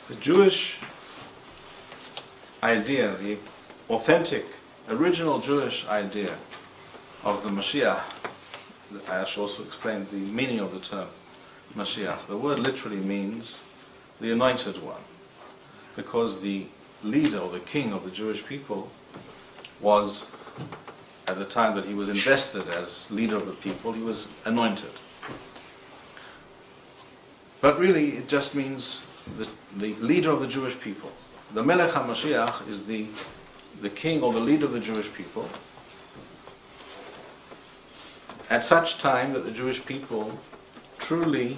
The Jewish idea, the authentic, original Jewish idea of the Mashiach, I should also explain the meaning of the term Mashiach. The word literally means the anointed one, because the leader or the king of the Jewish people was, at the time that he was invested as leader of the people, he was anointed. But really it just means the leader of the Jewish people. The Melech HaMashiach is the king or the leader of the Jewish people at such time that the Jewish people truly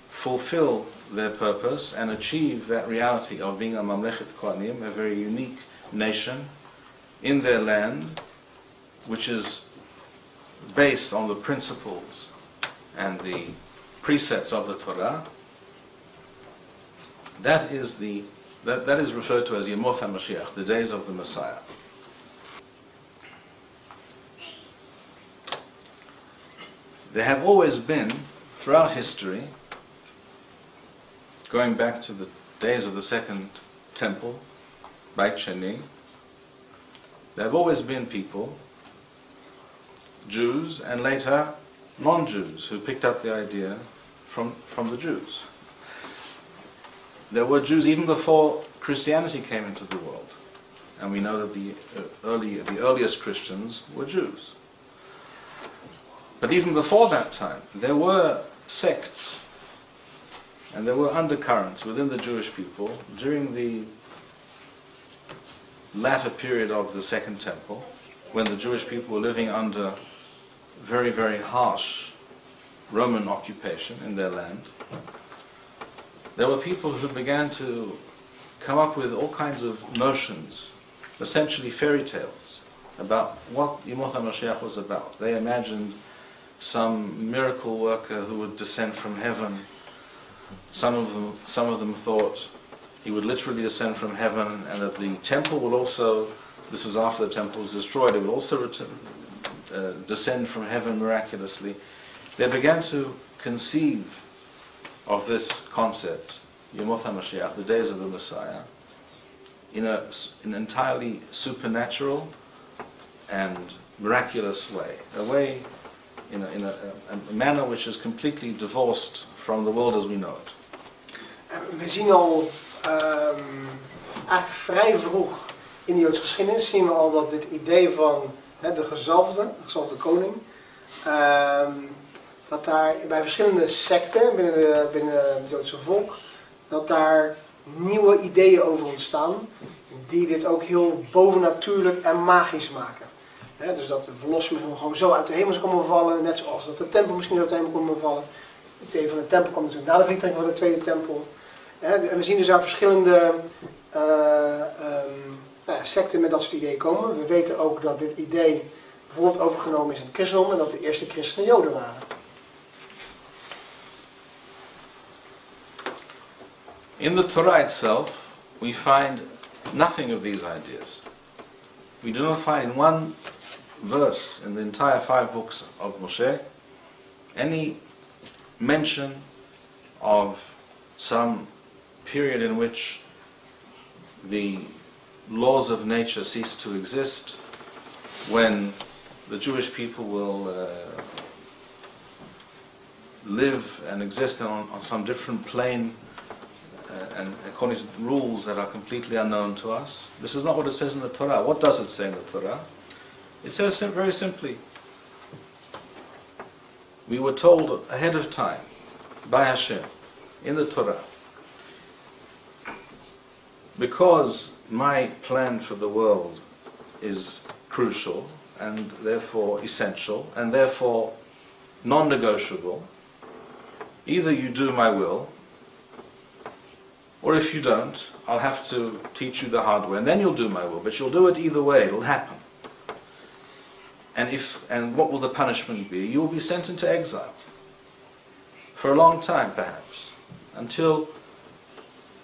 fulfill their purpose and achieve that reality of being a Mamlechet Kohanim, a very unique nation in their land, which is based on the principles and the precepts of the Torah. That is referred to as Yemot HaMashiach, the days of the Messiah. There have always been, throughout history, going back to the days of the Second Temple, Beit Sheni, there have always been people, Jews and later non-Jews, who picked up the idea from the Jews. There were Jews even before Christianity came into the world, and we know that the earliest Christians were Jews. But even before that time, there were sects and there were undercurrents within the Jewish people during the latter period of the Second Temple, when the Jewish people were living under very, very harsh Roman occupation in their land. There were people who began to come up with all kinds of notions, essentially fairy tales, about what Yemot HaMashiach was about. They imagined some miracle worker who would descend from heaven. Some of them thought he would literally descend from heaven, and that the temple will also, this was after the temple was destroyed, it would also descend from heaven miraculously. They began to conceive of this concept, Yemot HaMashiach, the days of the Messiah, in an entirely supernatural and miraculous way, in a manner which is completely divorced from the world as we know it. We zien al eigenlijk vrij vroeg in de Joodse geschiedenis zien we al dat dit idee van de gezalfde koning, dat daar bij verschillende secten binnen het Joodse volk, dat daar nieuwe ideeën over ontstaan, die dit ook heel bovennatuurlijk en magisch maken. Dus dat de verlossing gewoon zo uit de hemel zou komen vallen, net zoals dat de tempel misschien uit de hemel kon vallen. Het idee van de tempel kwam natuurlijk na de vernietiging van de tweede tempel. En we zien dus daar verschillende secten met dat soort ideeën komen. We weten ook dat dit idee bijvoorbeeld overgenomen is in het christendom en dat de eerste christenen Joden waren. In the Torah itself, we find nothing of these ideas. We do not find in one verse in the entire 5 books of Moshe any mention of some period in which the laws of nature cease to exist, when the Jewish people will live and exist on some different plane and according to rules that are completely unknown to us. This is not what it says in the Torah. What does it say in the Torah? It says very simply, we were told ahead of time by Hashem in the Torah, because my plan for the world is crucial and therefore essential and therefore non-negotiable, either you do my will, or if you don't, I'll have to teach you the hard way, and then you'll do my will, but you'll do it either way, it'll happen. And what will the punishment be? You will be sent into exile for a long time, perhaps, until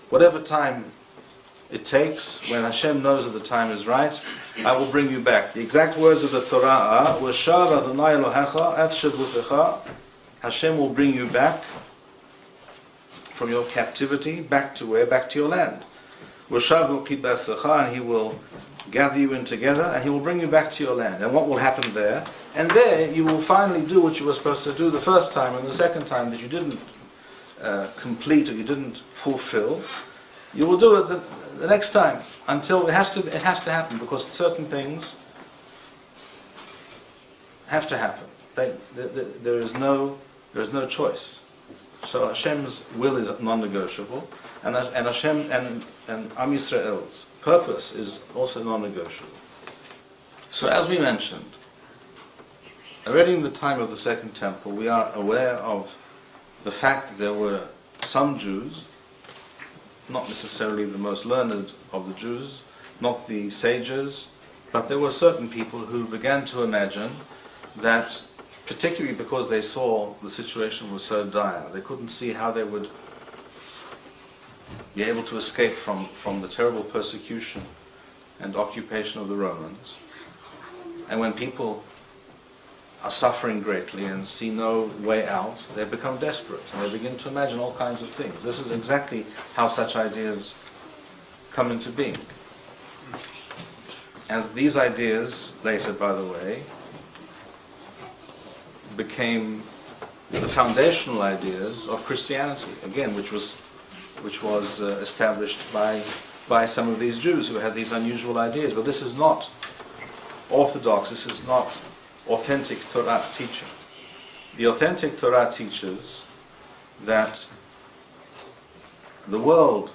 whatever time it takes, when Hashem knows that the time is right, I will bring you back. The exact words of the Torah are, "V'shav Adonai Elohecha et shavutecha." Hashem will bring you back from your captivity back to where? Back to your land. And he will gather you in together and he will bring you back to your land. And what will happen there? And there you will finally do what you were supposed to do the first time, and the second time that you didn't complete or you didn't fulfill, you will do it the next time, until it has to happen, because certain things have to happen. There is no choice. So Hashem's will is non-negotiable, and Hashem and Am Yisrael's purpose is also non-negotiable. So as we mentioned, already in the time of the Second Temple, we are aware of the fact that there were some Jews, not necessarily the most learned of the Jews, not the sages, but there were certain people who began to imagine that, particularly because they saw the situation was so dire, they couldn't see how they would be able to escape from the terrible persecution and occupation of the Romans. And when people are suffering greatly and see no way out, they become desperate and they begin to imagine all kinds of things. This is exactly how such ideas come into being. And these ideas later, by the way, became the foundational ideas of Christianity, again, which was established by some of these Jews who had these unusual ideas. But this is not orthodox, this is not authentic Torah teaching. The authentic Torah teaches that the world,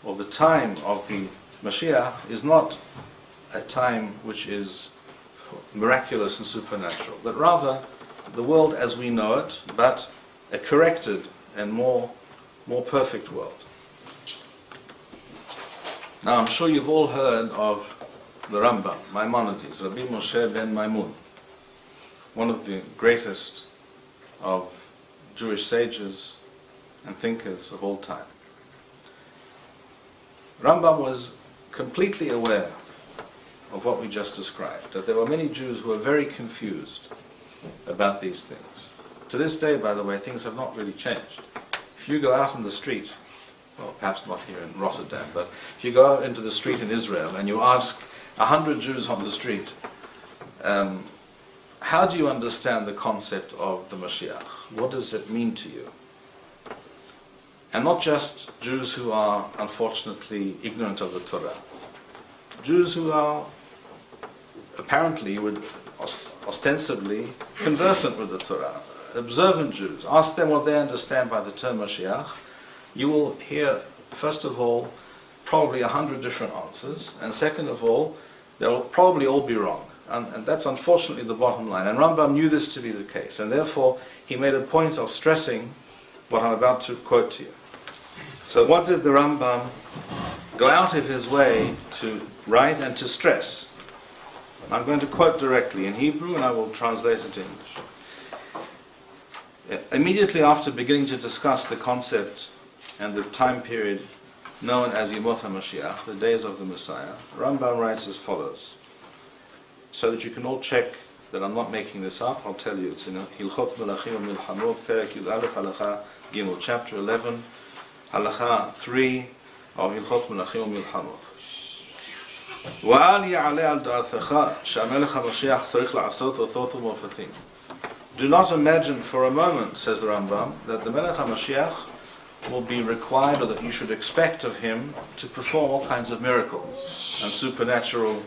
or the time of the Mashiach, is not a time which is miraculous and supernatural, but rather the world as we know it, but a corrected and more perfect world. Now I'm sure you've all heard of the Rambam, Maimonides, Rabbi Moshe ben Maimon, one of the greatest of Jewish sages and thinkers of all time. Rambam was completely aware of what we just described, that there were many Jews who were very confused about these things. To this day, by the way, things have not really changed. If you go out in the street, well, perhaps not here in Rotterdam, but if you go out into the street in Israel and you ask 100 Jews on the street, how do you understand the concept of the Mashiach? What does it mean to you? And not just Jews who are unfortunately ignorant of the Torah. Jews who are apparently, ostensibly, conversant with the Torah. Observant Jews. Ask them what they understand by the term Mashiach. You will hear, first of all, probably 100 different answers, and second of all, they'll probably all be wrong. And that's unfortunately the bottom line. And Rambam knew this to be the case, and therefore he made a point of stressing what I'm about to quote to you. So what did the Rambam go out of his way to write and to stress? I'm going to quote directly in Hebrew and I will translate it into English. Immediately after beginning to discuss the concept and the time period known as Yemot HaMashiach, the days of the Messiah, Rambam writes as follows. So that you can all check that I'm not making this up, I'll tell you, it's in Hilchot Melachim Milchamot, Perek Yud Aleph, Halacha Gimel, chapter 11, Halacha 3 of Hilchot Melachim Milchamot. ואל יעלה על דעתך שהמלך המשיח צריך לעשות אותות ומופתים. Do not imagine for a moment, says the Rambam, that the Melech HaMashiach will be required, or that you should expect of him, to perform all kinds of miracles and supernatural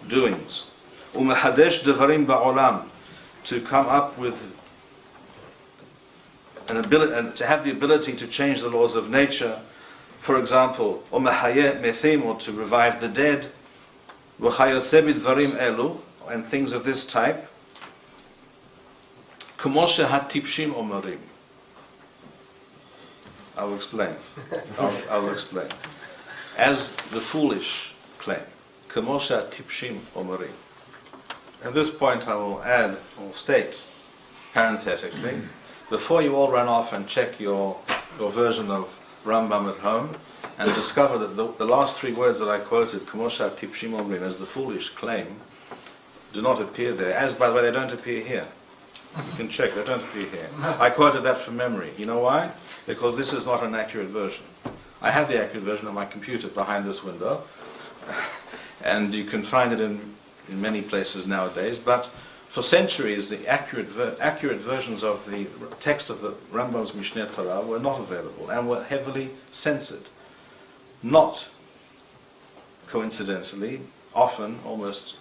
doings. ومحدش دفرين بعالم, to come up with an ability, and to have the ability to change the laws of nature. For example, ومحيا مثيم, or to revive the dead. وخيوسي بدفرين אלו, and things of this type. כמו שהטיפשים אומרים. I will explain. I will explain. As the foolish claim. כמו שהטיפשים אומרים. At this point I will add, or state, parenthetically, before you all run off and check your version of Rambam at home, and discover that the last three words that I quoted, כמו שהטיפשים אומרים, as the foolish claim, do not appear there, as by the way they don't appear here. You can check, they don't appear here. I quoted that from memory. You know why? Because this is not an accurate version. I have the accurate version on my computer behind this window, and you can find it in many places nowadays, but for centuries the accurate versions of the text of the Rambam's Mishneh Torah were not available and were heavily censored. Not coincidentally, often, almost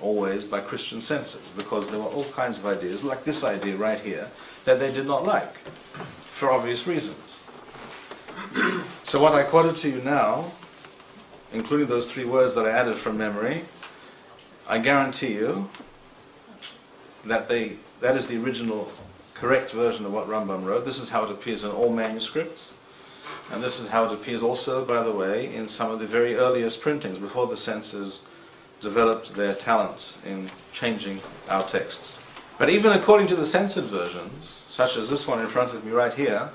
always by Christian censors, because there were all kinds of ideas, like this idea right here, that they did not like, for obvious reasons. So what I quoted to you now, including those 3 words that I added from memory, I guarantee you that that is the original correct version of what Rambam wrote. This is how it appears in all manuscripts, and this is how it appears also, by the way, in some of the very earliest printings, before the censors developed their talents in changing our texts. But even according to the censored versions, such as this one in front of me right here,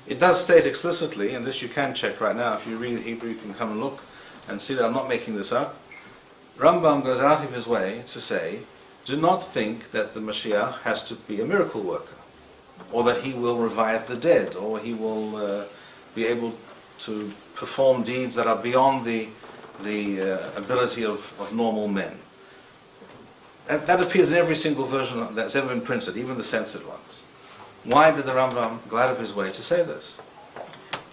it does state explicitly, and this you can check right now, if you read Hebrew you can come and look and see that I'm not making this up. Rambam goes out of his way to say, do not think that the Mashiach has to be a miracle worker, or that he will revive the dead, or he will be able to perform deeds that are beyond the ability of normal men. That appears in every single version that's ever been printed, even the censored ones. Why did the Rambam go out of his way to say this?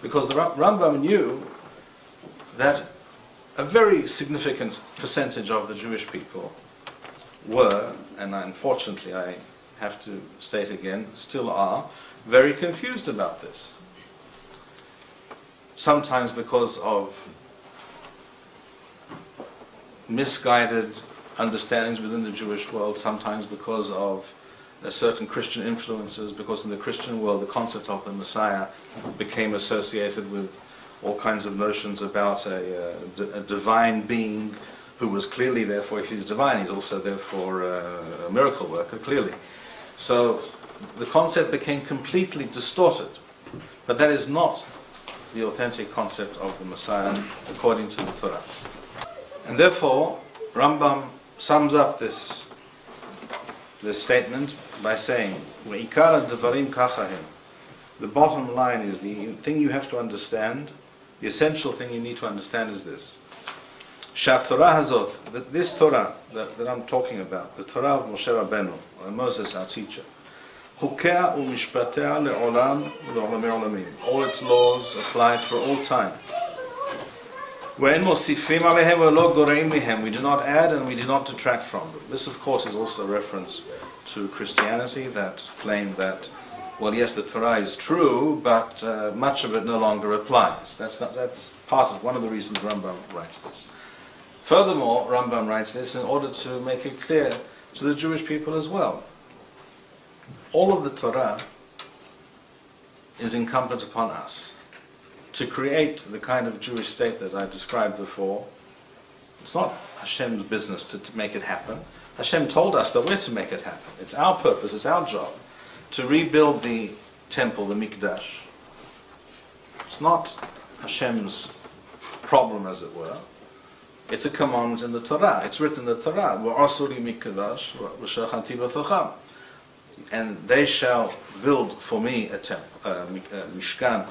Because the Rambam knew that a very significant percentage of the Jewish people were, and unfortunately I have to state again, still are, very confused about this. Sometimes because of misguided understandings within the Jewish world, sometimes because of certain Christian influences, because in the Christian world the concept of the Messiah became associated with all kinds of notions about a divine being who was clearly, therefore, if he's divine, he's also therefore a miracle worker, clearly. So the concept became completely distorted. But that is not the authentic concept of the Messiah according to the Torah. And therefore, Rambam sums up this statement by saying, وَإِكَارَ الدَّفَرِيمْ كَخَهِمْ. The bottom line is, the thing you have to understand, the essential thing you need to understand is this. Torah hazot, that this Torah that I'm talking about, the Torah of Moshe Rabbeinu, or Moses, our teacher, Hukea u'mishpatea le'olam ve'olamei olamim. All its laws applied for all time. We'en mosifim alehem ve'lo goreim mihem. We do not add and we do not detract from them. This, of course, is also a reference to Christianity that claim that, well, yes, the Torah is true, but much of it no longer applies. That's part of one of the reasons Rambam writes this. Furthermore, Rambam writes this in order to make it clear to the Jewish people as well. All of the Torah is incumbent upon us to create the kind of Jewish state that I described before. It's not Hashem's business to make it happen. Hashem told us that we're to make it happen. It's our purpose, it's our job to rebuild the temple, the Mikdash. It's not Hashem's problem, as it were. It's a command in the Torah. It's written in the Torah. وَعَصُرِ مِكْدَاشْ وَشَخَنْتِ بَثُخَمْ. And they shall build for me a temple, Mishkan,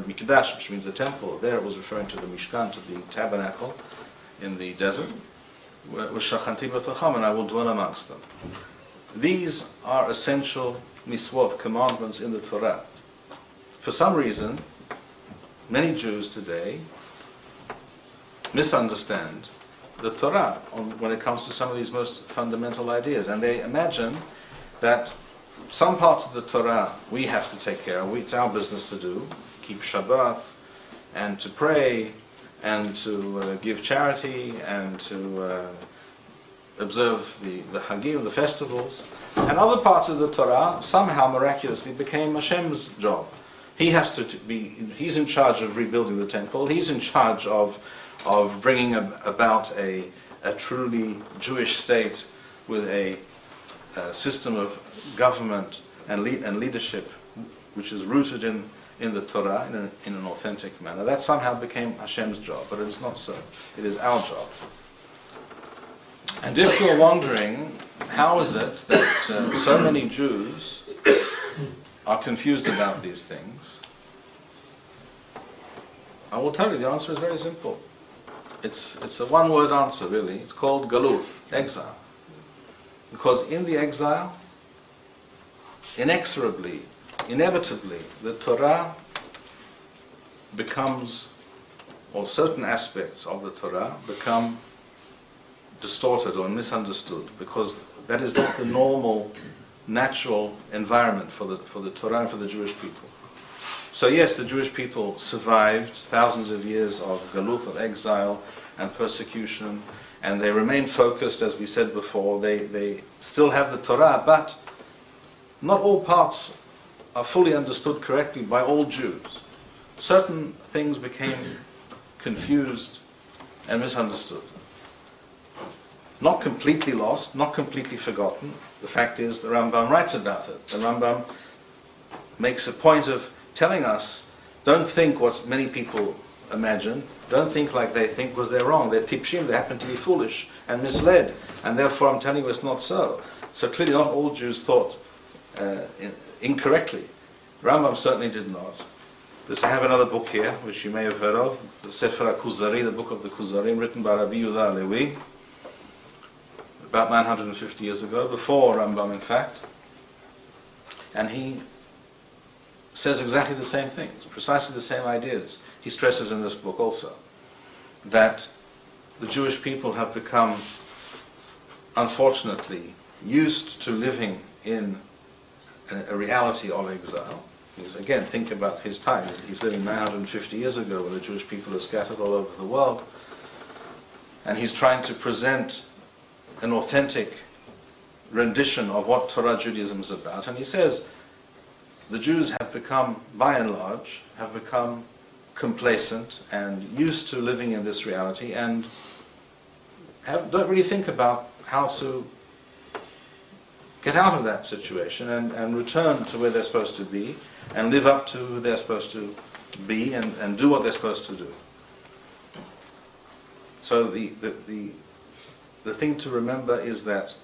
Mikdash, which means a temple. There it was referring to the Mishkan, to the tabernacle in the desert. وَشَخَنْتِ بَثُخَمْ. And I will dwell amongst them. These are essential miswot, commandments in the Torah. For some reason, many Jews today misunderstand the Torah when it comes to some of these most fundamental ideas, and they imagine that some parts of the Torah we have to take care of. It's our business to do, keep Shabbat, and to pray, and to give charity, and to observe the Hagim, the festivals. And other parts of the Torah somehow miraculously became Hashem's job. He has to be, he's in charge of rebuilding the temple, he's in charge of bringing about a truly Jewish state with a system of government and leadership which is rooted in the Torah in an authentic manner. That somehow became Hashem's job, but it is not so. It is our job. And if you're wondering how is it that so many Jews are confused about these things? I will tell you, the answer is very simple. It's a one-word answer, really. It's called galut, exile. Because in the exile, inexorably, inevitably, the Torah becomes, or certain aspects of the Torah become distorted or misunderstood, because that is not the normal, natural environment for the Torah and for the Jewish people. So yes, the Jewish people survived thousands of years of galut, of exile and persecution, and they remain focused, as we said before. They still have the Torah, but not all parts are fully understood correctly by all Jews. Certain things became confused and misunderstood. Not completely lost, not completely forgotten. The fact is, the Rambam writes about it. The Rambam makes a point of telling us, don't think what many people imagine, don't think like they think, because they're wrong. They're tipshim, they happen to be foolish and misled, and therefore I'm telling you it's not so. So clearly not all Jews thought incorrectly. Rambam certainly did not. I have another book here, which you may have heard of, the Sefer HaKuzari, the book of the Kuzarim, written by Rabbi Yehuda Levi, about 950 years ago, before Rambam in fact. And he says exactly the same things, precisely the same ideas. He stresses in this book also that the Jewish people have become, unfortunately, used to living in a reality of exile. Again, think about his time. He's living 950 years ago, when the Jewish people are scattered all over the world. And he's trying to present an authentic rendition of what Torah Judaism is about. And he says, the Jews have become, by and large, have become complacent and used to living in this reality, and don't really think about how to get out of that situation and return to where they're supposed to be and live up to who they're supposed to be and do what they're supposed to do. So the thing to remember is that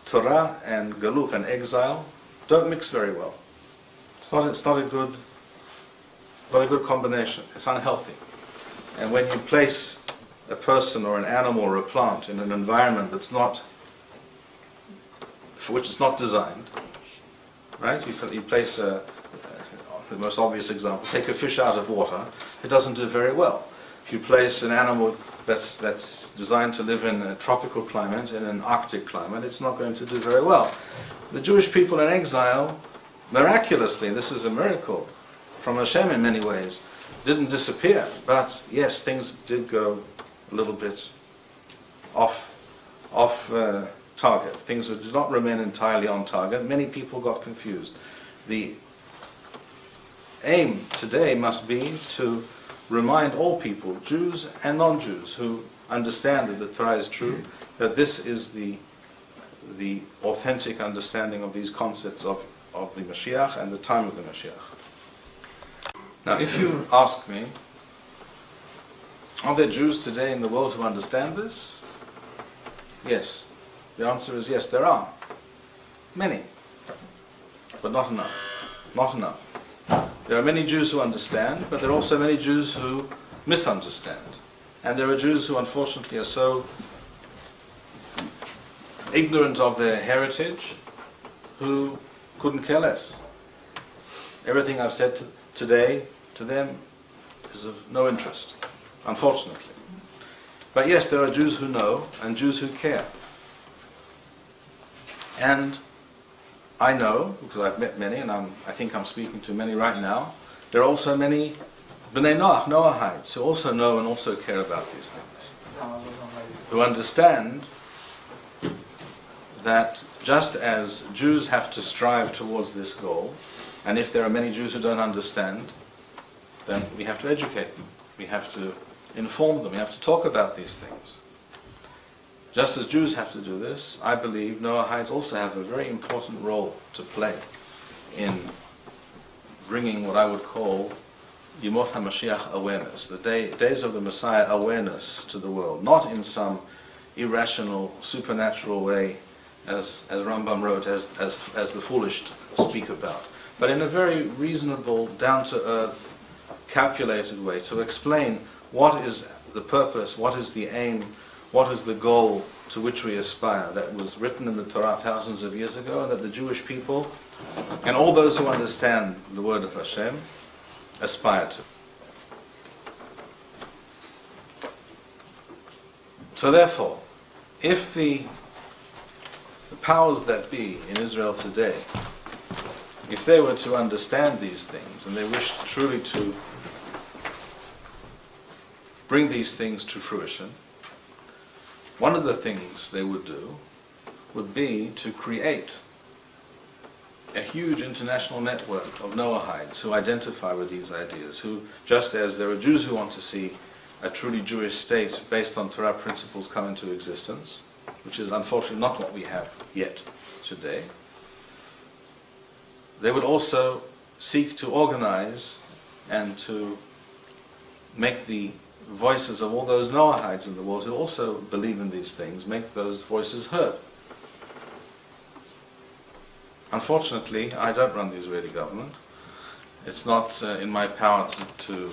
Torah and galut and exile don't mix very well. It's not a good combination. It's unhealthy. And when you place a person or an animal or a plant in an environment that's not, for which it's not designed, right? You place the most obvious example, take a fish out of water, it doesn't do very well. If you place an animal that's designed to live in a tropical climate, in an Arctic climate, it's not going to do very well. The Jewish people in exile, miraculously, this is a miracle from Hashem in many ways, didn't disappear, but yes, things did go a little bit off target. Things did not remain entirely on target. Many people got confused. The aim today must be to remind all people, Jews and non-Jews, who understand that the Torah is true, that this is the authentic understanding of these concepts of the Mashiach and the time of the Mashiach. Now, if you ask me, are there Jews today in the world who understand this? Yes. The answer is yes, there are. Many. But not enough. Not enough. There are many Jews who understand, but there are also many Jews who misunderstand. And there are Jews who unfortunately are so ignorant of their heritage who couldn't care less. Everything I've said today to them is of no interest, unfortunately. But yes, there are Jews who know and Jews who care. And I know, because I've met many, and I think I'm speaking to many right now, there are also many B'nai Noach, Noachides, who also know and also care about these things. Who understand that just as Jews have to strive towards this goal, and if there are many Jews who don't understand, then we have to educate them. We have to inform them. We have to talk about these things. Just as Jews have to do this, I believe Noachides also have a very important role to play in bringing what I would call Yemot HaMashiach awareness, the days of the Messiah awareness to the world, not in some irrational, supernatural way as Rambam wrote, as the foolish speak about, but in a very reasonable, down-to-earth, calculated way to explain what is the purpose, what is the aim, what is the goal to which we aspire, that was written in the Torah thousands of years ago, and that the Jewish people and all those who understand the word of Hashem aspire to. So therefore, if the powers that be in Israel today, if they were to understand these things and they wished truly to bring these things to fruition, one of the things they would do would be to create a huge international network of Noachides who identify with these ideas, who, just as there are Jews who want to see a truly Jewish state based on Torah principles come into existence, which is unfortunately not what we have yet today, they would also seek to organize and to make the voices of all those Noachides in the world who also believe in these things, make those voices heard. Unfortunately, I don't run the Israeli government. It's not in my power to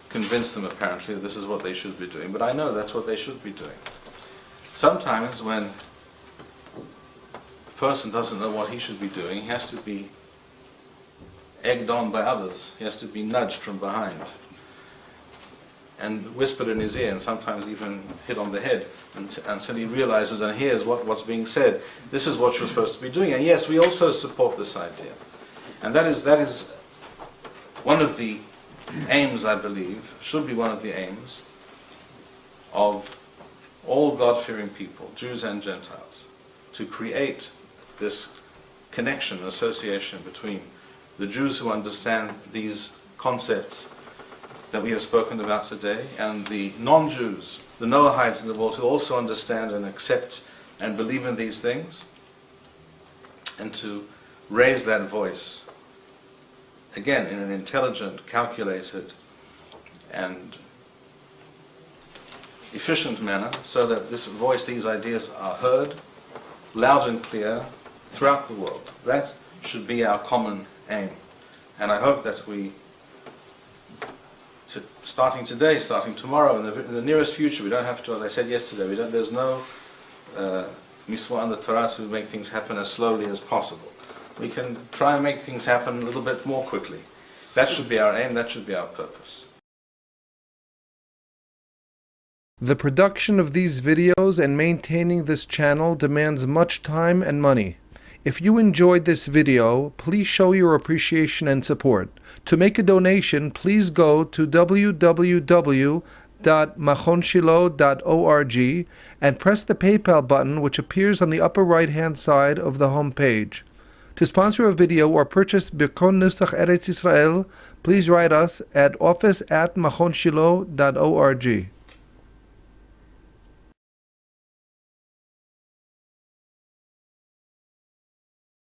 convince them, apparently, that this is what they should be doing, but I know that's what they should be doing. Sometimes when a person doesn't know what he should be doing, he has to be egged on by others. He has to be nudged from behind and whispered in his ear, and sometimes even hit on the head, until he realizes and hears what's being said. This is what you're supposed to be doing. And yes, we also support this idea. And that is one of the aims, I believe, should be one of the aims of all God-fearing people, Jews and Gentiles, to create this connection, association between the Jews who understand these concepts that we have spoken about today, and the non-Jews, the Noachides in the world, who also understand and accept and believe in these things, and to raise that voice, again, in an intelligent, calculated, and efficient manner, so that this voice, these ideas are heard loud and clear throughout the world. That should be our common aim. And I hope that we, starting today, starting tomorrow, in the nearest future, we don't have to, as I said yesterday, there's no miswa in the Torah to make things happen as slowly as possible. We can try and make things happen a little bit more quickly. That should be our aim, that should be our purpose. The production of these videos and maintaining this channel demands much time and money. If you enjoyed this video, please show your appreciation and support. To make a donation, please go to www.machonshilo.org and press the PayPal button, which appears on the upper right-hand side of the home page. To sponsor a video or purchase Birkon Nusach Eretz Yisrael, please write us at office@machonshilo.org.